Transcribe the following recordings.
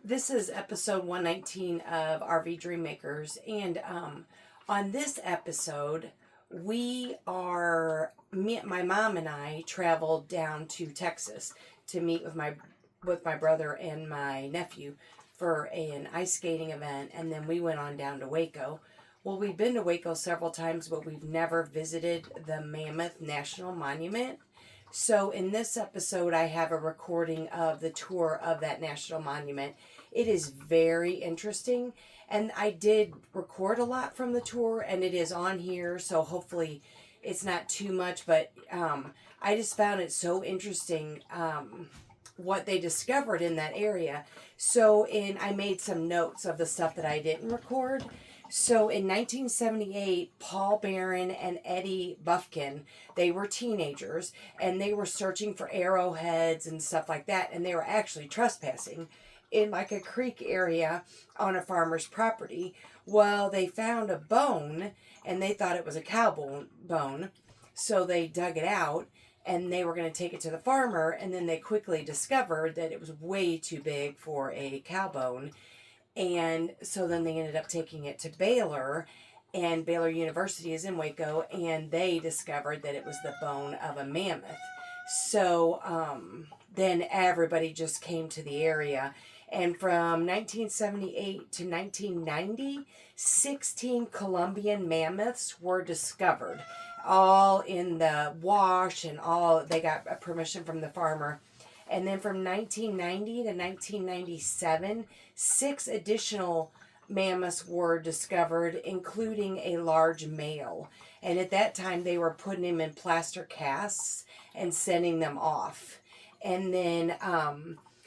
This is episode 119 of RV Dream Makers, and on this episode, my mom and I traveled down to Texas to meet with my brother and my nephew for an ice skating event, and then we went on down to Waco. Well, we've been to Waco several times, but we've never visited the Mammoth National Monument. So in this episode, I have a recording of the tour of that national monument. It is very interesting, and I did record a lot from the tour, and it is on here, so hopefully it's not too much, but I just found it so interesting what they discovered in that area. I made some notes of the stuff that I didn't record. So in 1978, Paul Barron and Eddie Buffkin, they were teenagers, and they were searching for arrowheads and stuff like that, and they were actually trespassing in like a creek area on a farmer's property. Well, they found a bone, and they thought it was a cow bone, so they dug it out, and they were going to take it to the farmer, and then they quickly discovered that it was way too big for a cow bone. And so then they ended up taking it to Baylor, and Baylor University is in Waco, and they discovered that it was the bone of a mammoth. So then everybody just came to the area. And from 1978 to 1990, 16 Colombian mammoths were discovered, all in the wash, and all they got permission from the farmer. And then from 1990 to 1997, 6 additional mammoths were discovered, including a large male. And at that time, they were putting them in plaster casts and sending them off. And then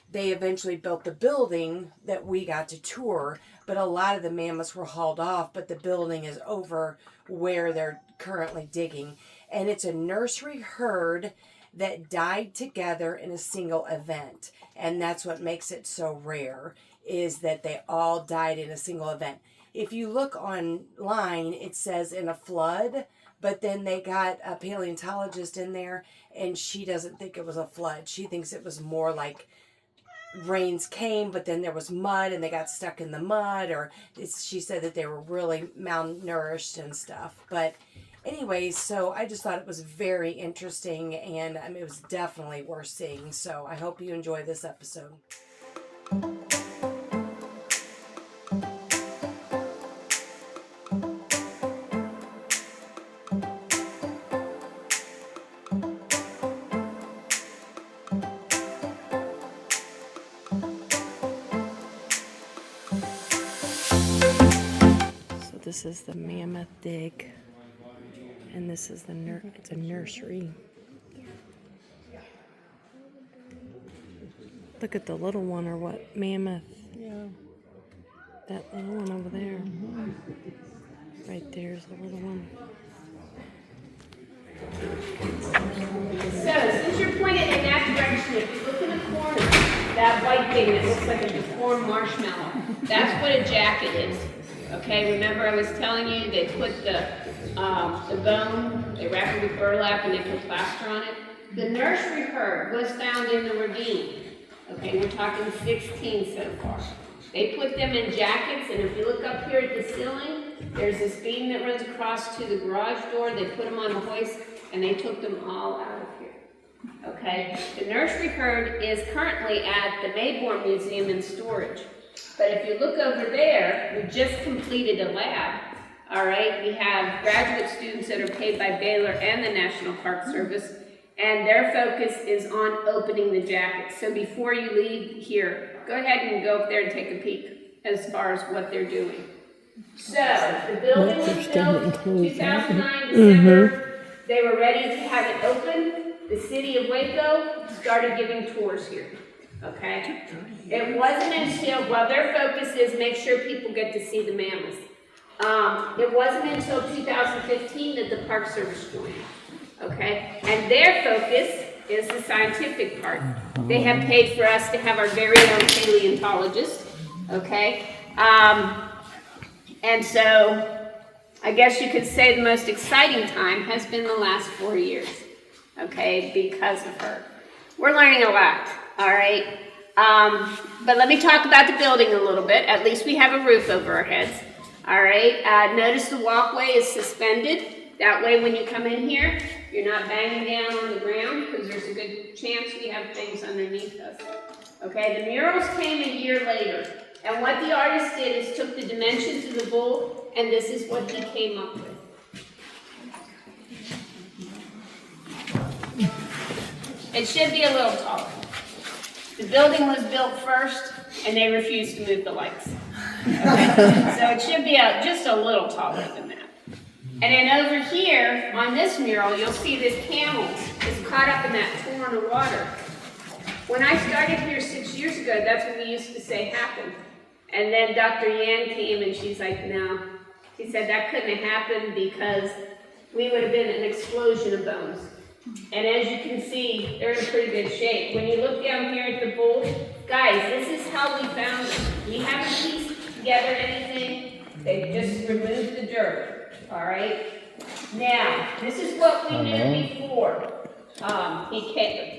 they eventually built the building that we got to tour, but a lot of the mammoths were hauled off, but the building is over where they're currently digging. And it's a nursery herd that died together in a single event. And that's what makes it so rare, is that they all died in a single event. If you look online, it says in a flood, but then they got a paleontologist in there, and she doesn't think it was a flood. She thinks it was more like rains came, but then there was mud, and they got stuck in the mud, or she said that they were really malnourished and stuff. But anyways, so I just thought it was very interesting, and it was definitely worth seeing. So I hope you enjoy this episode. So this is the Mammoth Dig. And this is it's a nursery. Look at the little one, or what? Mammoth. Yeah. That little one over there. Mm-hmm. Right there's the little one. So, since you're pointed in that direction, if you look in the corner, that white thing that looks like a deformed marshmallow, that's what a jacket is. Okay, remember I was telling you they put the bone, they wrap it with burlap, and they put plaster on it? The nursery herd was found in the ravine. Okay, we're talking 16 so far. They put them in jackets, and if you look up here at the ceiling, there's this beam that runs across to the garage door. They put them on a hoist, and they took them all out of here. Okay, the nursery herd is currently at the Mayborn Museum in storage. But if you look over there, we just completed a lab. All right, we have graduate students that are paid by Baylor and the National Park Service, and their focus is on opening the jackets. So before you leave here, go ahead and go up there and take a peek as far as what they're doing. So the building was built 2009 December. They were ready to have it open. The city of Waco started giving tours here. Okay? It wasn't until, well, their focus is make sure people get to see the mammoths. It wasn't until 2015 that the Park Service joined. Okay? And their focus is the scientific part. They have paid for us to have our very own paleontologist. Okay? And so, I guess you could say the most exciting time has been the last 4 years. Okay? Because of her. We're learning a lot. All right? But let me talk about the building a little bit. At least we have a roof over our heads. All right. Notice the walkway is suspended. That way when you come in here, you're not banging down on the ground because there's a good chance we have things underneath us. Okay, the murals came a year later. And what the artist did is took the dimensions of the bull, and this is what he came up with. It should be a little taller. The building was built first, and they refused to move the lights. Okay? So it should be just a little taller than that. And then over here, on this mural, you'll see this camel is caught up in that torrent of water. When I started here 6 years ago, that's what we used to say happened. And then Dr. Yan came and she's like, no. She said that couldn't have happened because we would have been an explosion of bones. And as you can see, they're in pretty good shape. When you look down here at the bull, guys, this is how we found them. We haven't pieced together anything. They just removed the dirt. All right? Now, this is what we knew before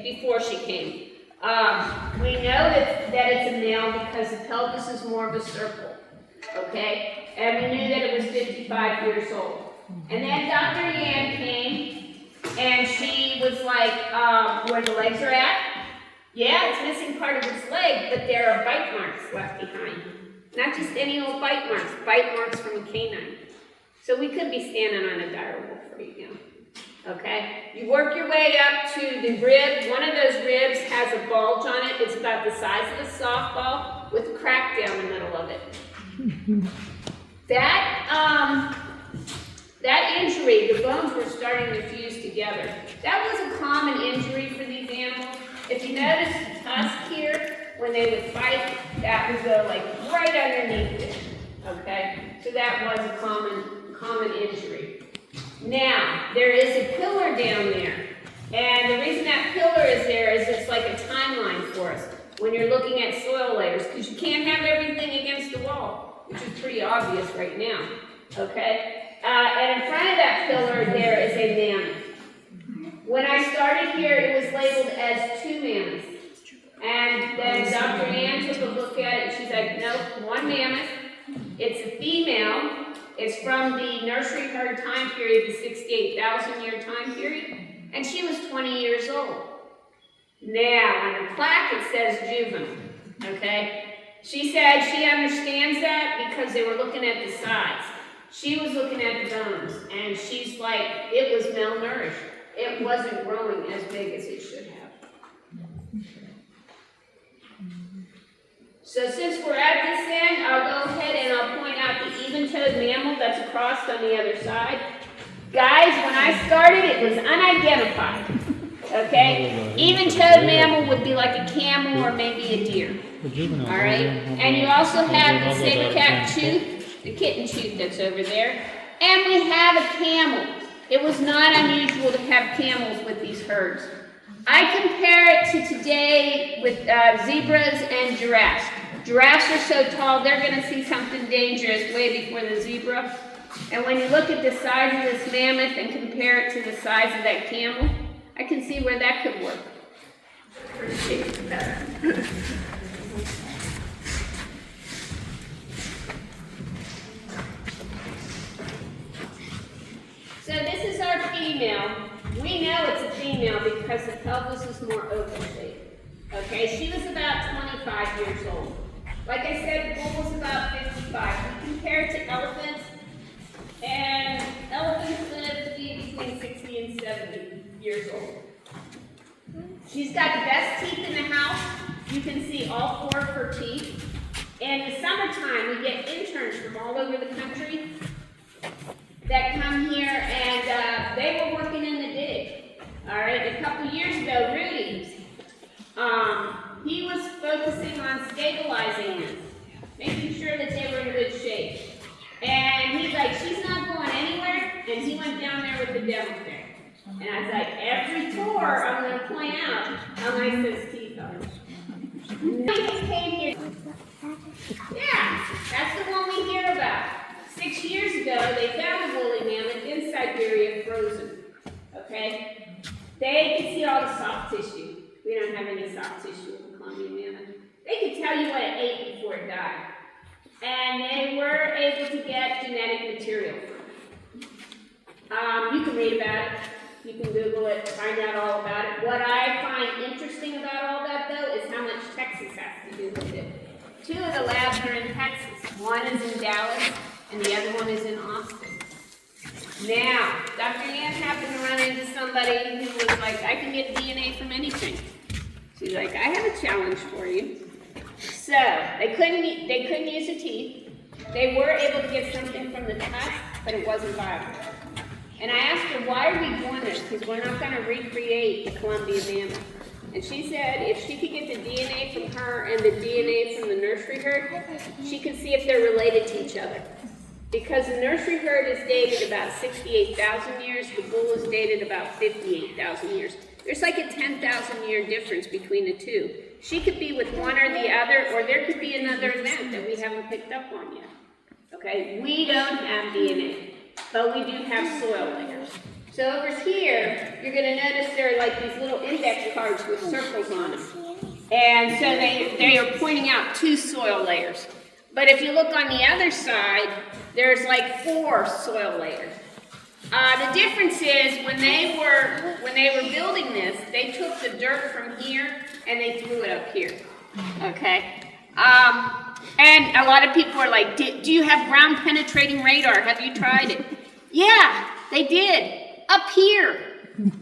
before she came. We know that it's a male because the pelvis is more of a circle, okay? And we knew that it was 55 years old. And then Dr. Yan came, and she was like, where the legs are at? Yeah, it's missing part of its leg, but there are bite marks left behind. Not just any old bite marks from a canine. So we could be standing on a dire wolf right now. Okay, you work your way up to the rib. One of those ribs has a bulge on it. It's about the size of a softball with a crack down the middle of it. That injury, the bones were starting to fuse together. That was a common injury for these animals. If you notice the tusk here, when they would fight, that would go like right underneath it. Okay, so that was a common injury. Now, there is a pillar down there, and the reason that pillar is there is it's like a timeline for us when you're looking at soil layers, because you can't have everything against the wall, which is pretty obvious right now, okay? And in front of that pillar, there is a mammoth. When I started here, it was labeled as 2 mammoths, and then Dr. Ann took a look at it, and she's like, nope, 1 mammoth, it's a female. It's from the nursery herd time period, the 68,000 year time period, and she was 20 years old. Now, on the plaque it says juvenile, okay? She said she understands that because they were looking at the size. She was looking at the bones, and she's like, it was malnourished. It wasn't growing as big as it should have. So since we're at this end, I'll go ahead and I'll point out the even-toed mammal that's across on the other side. Guys, when I started, it was unidentified. Okay? Even-toed mammal would be like a camel or maybe a deer. All right? And you also have the saber-cat tooth, the kitten tooth that's over there. And we have a camel. It was not unusual to have camels with these herds. I compare it to today with zebras and giraffes. Giraffes are so tall, they're going to see something dangerous way before the zebra. And when you look at the size of this mammoth and compare it to the size of that camel, I can see where that could work. So this is our female. We know it's a female because the pelvis is more open shaped. Okay, she was about 25 years old. Like I said, the bull was about 55. We compare it to elephants, and elephants live to be between 60 and 70 years old. She's got the best teeth in the house. You can see all 4 of her teeth. In the summertime, we get interns from all over the country that come here, and they were working in the dig. All right, a couple years ago, Rudy, he was focusing on stabilizing them, making sure that they were in good shape. And he's like, she's not going anywhere, and he went down there with the demo there. And I was like, every tour, I'm going to point out how nice those teeth are. He came here. Yeah, that's the one we hear about. 6 years ago, they found a woolly mammoth in Siberia frozen. Okay? They could see all the soft tissue. We don't have any soft tissue in the Colombian mammoth. tell you what it ate before it died. And they were able to get genetic material. You can read about it. You can Google it, find out all about it. What I find interesting about all that, though, is how much Texas has to do with it. 2 of the labs are in Texas. One is in Dallas, and the other one is in Austin. Now, Dr. Yan happened to run into somebody who was like, I can get DNA from anything. She's like, I have a challenge for you. So, they couldn't use the teeth. They were able to get something from the tusk, but it wasn't viable. And I asked her, why are we doing this? Because we're not going to recreate the Columbian mammoth. And she said if she could get the DNA from her and the DNA from the nursery herd, she could see if they're related to each other. Because the nursery herd is dated about 68,000 years, the bull is dated about 58,000 years. There's like a 10,000 year difference between the two. She could be with one or the other, or there could be another event that we haven't picked up on yet. Okay, we don't have DNA. But we do have soil layers. So over here, you're going to notice there are like these little index cards with circles on them. And so they are pointing out 2 soil layers. But if you look on the other side, there's like 4 soil layers. The difference is when they were building this, they took the dirt from here and they threw it up here. Okay? And a lot of people are like, do you have ground penetrating radar? Have you tried it? Yeah, they did. Up here.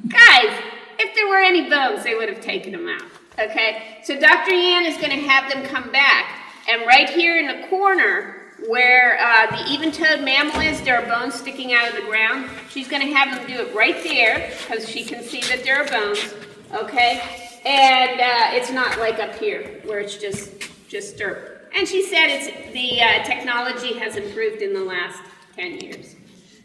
Guys, if there were any bones, they would have taken them out. Okay? So Dr. Yan is going to have them come back. And right here in the corner where the even-toed mammal is, there are bones sticking out of the ground. She's going to have them do it right there because she can see that there are bones. Okay? And it's not like up here where it's just dirt. And she said the technology has improved in the last 10 years.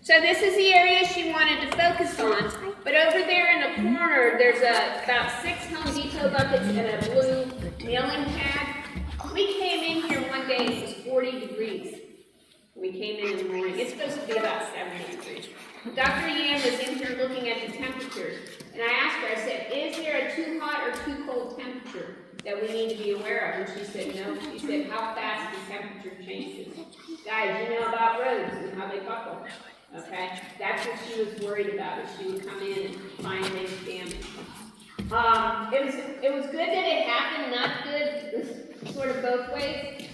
So this is the area she wanted to focus on. But over there in the corner, there's about 6 Home Depot buckets and a blue milling pad. We came in here one day, it was 40 degrees. We came in the morning. It's supposed to be about 70 degrees. Dr. Yan was in here looking at the temperatures. And I asked her, I said, is there a too hot or too cold temperature that we need to be aware of? And she said, no. She said, how fast the temperature changes. Guys, you know about roads and how they buckle. Okay? That's what she was worried about, is she would come in and find things damaged. It was good that it happened, not good. It was sort of both ways.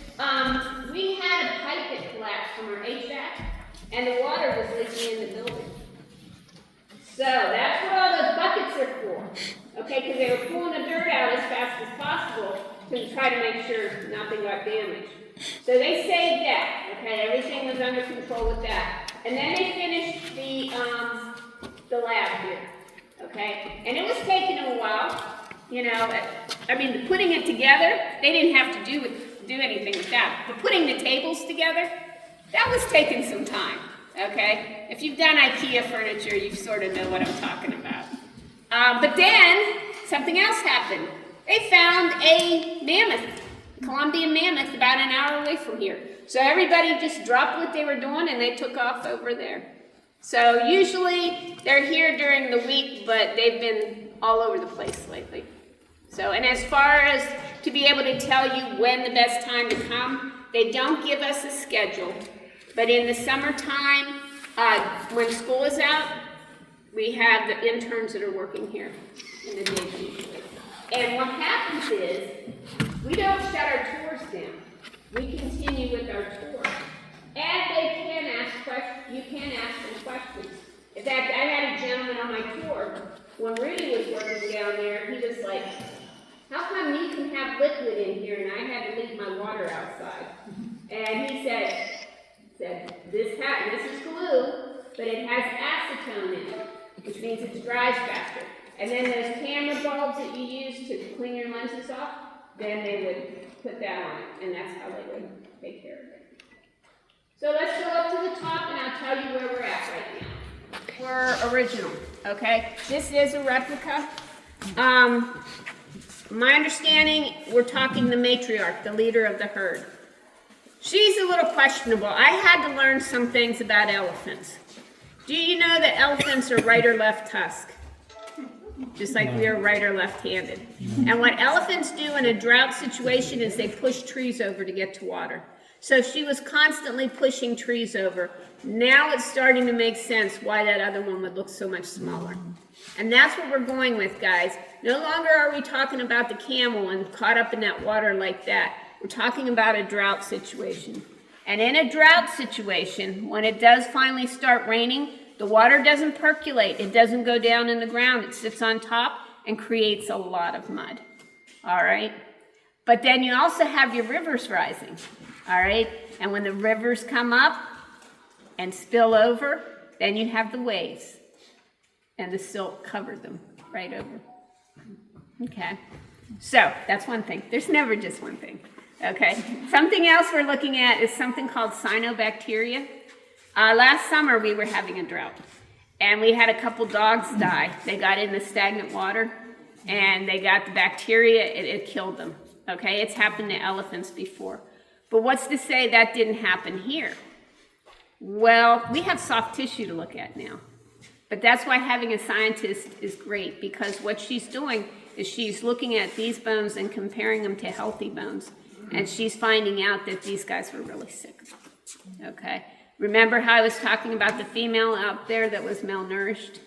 We had a pipe that collapsed from our HVAC, and the water was leaking in the building. So that's what all those buckets are for. Okay, because they were pulling the dirt out as fast as possible to try to make sure nothing got damaged. So they saved that. Okay, everything was under control with that. And then they finished the lab here. Okay, and it was taking them a while. You know, I mean, putting it together, they didn't have to do anything with that. But putting the tables together, that was taking some time. Okay, if you've done IKEA furniture, you sort of know what I'm talking about. But then something else happened. They found a mammoth, Columbian mammoth, about an hour away from here. So everybody just dropped what they were doing and they took off over there. So usually they're here during the week, but they've been all over the place lately. So, and as far as to be able to tell you when the best time to come, they don't give us a schedule. But in the summertime, when school is out, we have the interns that are working here in the day usually. And what happens is, we don't shut our tours down. We continue with our tour. And they can ask questions. You can ask them questions. In fact, I had a gentleman on my tour, when Rudy was working down there, he was like, how come you can have liquid in here and I had to leave my water outside? And he said, this is glue, but it has acetone in it, which means it dries faster. And then those camera bulbs that you use to clean your lenses off, then they would put that on it, and that's how they would take care of it. So let's go up to the top, and I'll tell you where we're at right now. We're original, okay? This is a replica. My understanding, we're talking the matriarch, the leader of the herd. She's a little questionable. I had to learn some things about elephants. Do you know that elephants are right or left tusk? just like we are right or left-handed. And what elephants do in a drought situation is they push trees over to get to water. So she was constantly pushing trees over. Now it's starting to make sense why that other one would look so much smaller. And that's what we're going with, guys. No longer are we talking about the camel and caught up in that water like that. We're talking about a drought situation. And in a drought situation, when it does finally start raining, the water doesn't percolate. It doesn't go down in the ground. It sits on top and creates a lot of mud. All right? But then you also have your rivers rising. All right? And when the rivers come up and spill over, then you have the waves. And the silt covered them right over. Okay? So, that's one thing. There's never just one thing. Okay? Something else we're looking at is something called cyanobacteria. Last summer we were having a drought. And we had a couple dogs die. They got in the stagnant water. And they got the bacteria. It killed them. Okay? It's happened to elephants before. But what's to say that didn't happen here? Well, we have soft tissue to look at now. But that's why having a scientist is great, because what she's doing is she's looking at these bones and comparing them to healthy bones. And she's finding out that these guys were really sick. Okay? Remember how I was talking about the female out there that was malnourished?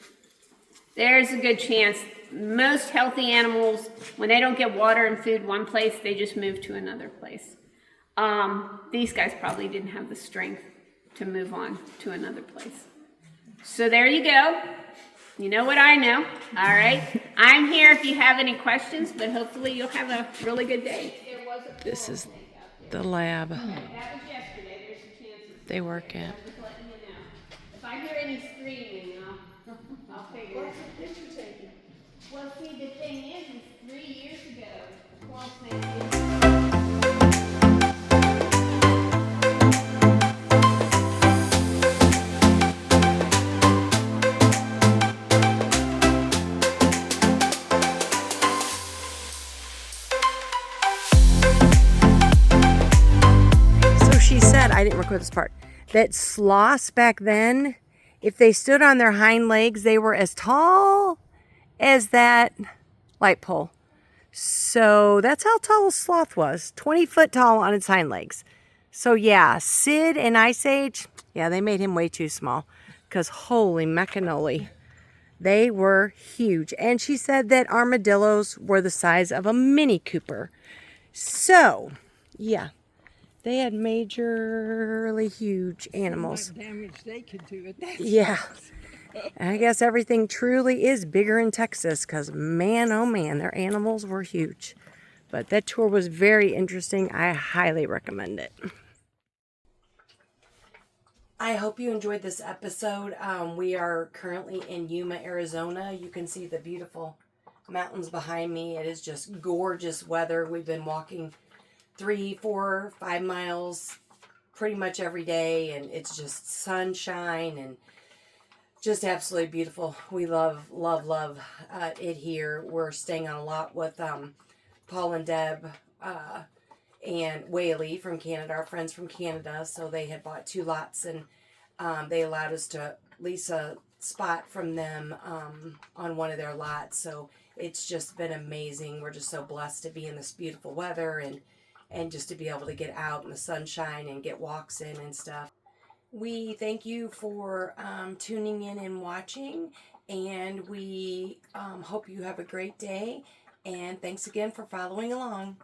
There's a good chance most healthy animals, when they don't get water and food one place, they just move to another place. These guys probably didn't have the strength to move on to another place. So there you go. You know what I know. All right. I'm here if you have any questions, but hopefully you'll have a really good day. This is the lab That was yesterday. There's some chances. they work at. I'm just letting you know. If I hear any screaming, I'll figure it out. What's the picture taking? Well, see, the thing is 3 years ago, well, thank you. She said, I didn't record this part, that sloths back then, if they stood on their hind legs, they were as tall as that light pole. So that's how tall a sloth was, 20 foot tall on its hind legs. So yeah, Sid and Ice Age, yeah, they made him way too small, because holy macannoli, they were huge. And she said that armadillos were the size of a Mini Cooper. So, yeah. They had majorly huge animals. What damage they could do at that. Yeah. I guess everything truly is bigger in Texas because, man, oh man, their animals were huge. But that tour was very interesting. I highly recommend it. I hope you enjoyed this episode. We are currently in Yuma, Arizona. You can see the beautiful mountains behind me. It is just gorgeous weather. We've been walking 3, 4, 5 miles pretty much every day, and it's just sunshine and just absolutely beautiful. We love it here. We're staying on a lot with Paul and Deb and Whaley from Canada, our friends from Canada. So they had bought 2 lots, and they allowed us to lease a spot from them on one of their lots. So it's just been amazing. We're just so blessed to be in this beautiful weather and just to be able to get out in the sunshine and get walks in and stuff. We thank you for tuning in and watching, and we hope you have a great day, and thanks again for following along.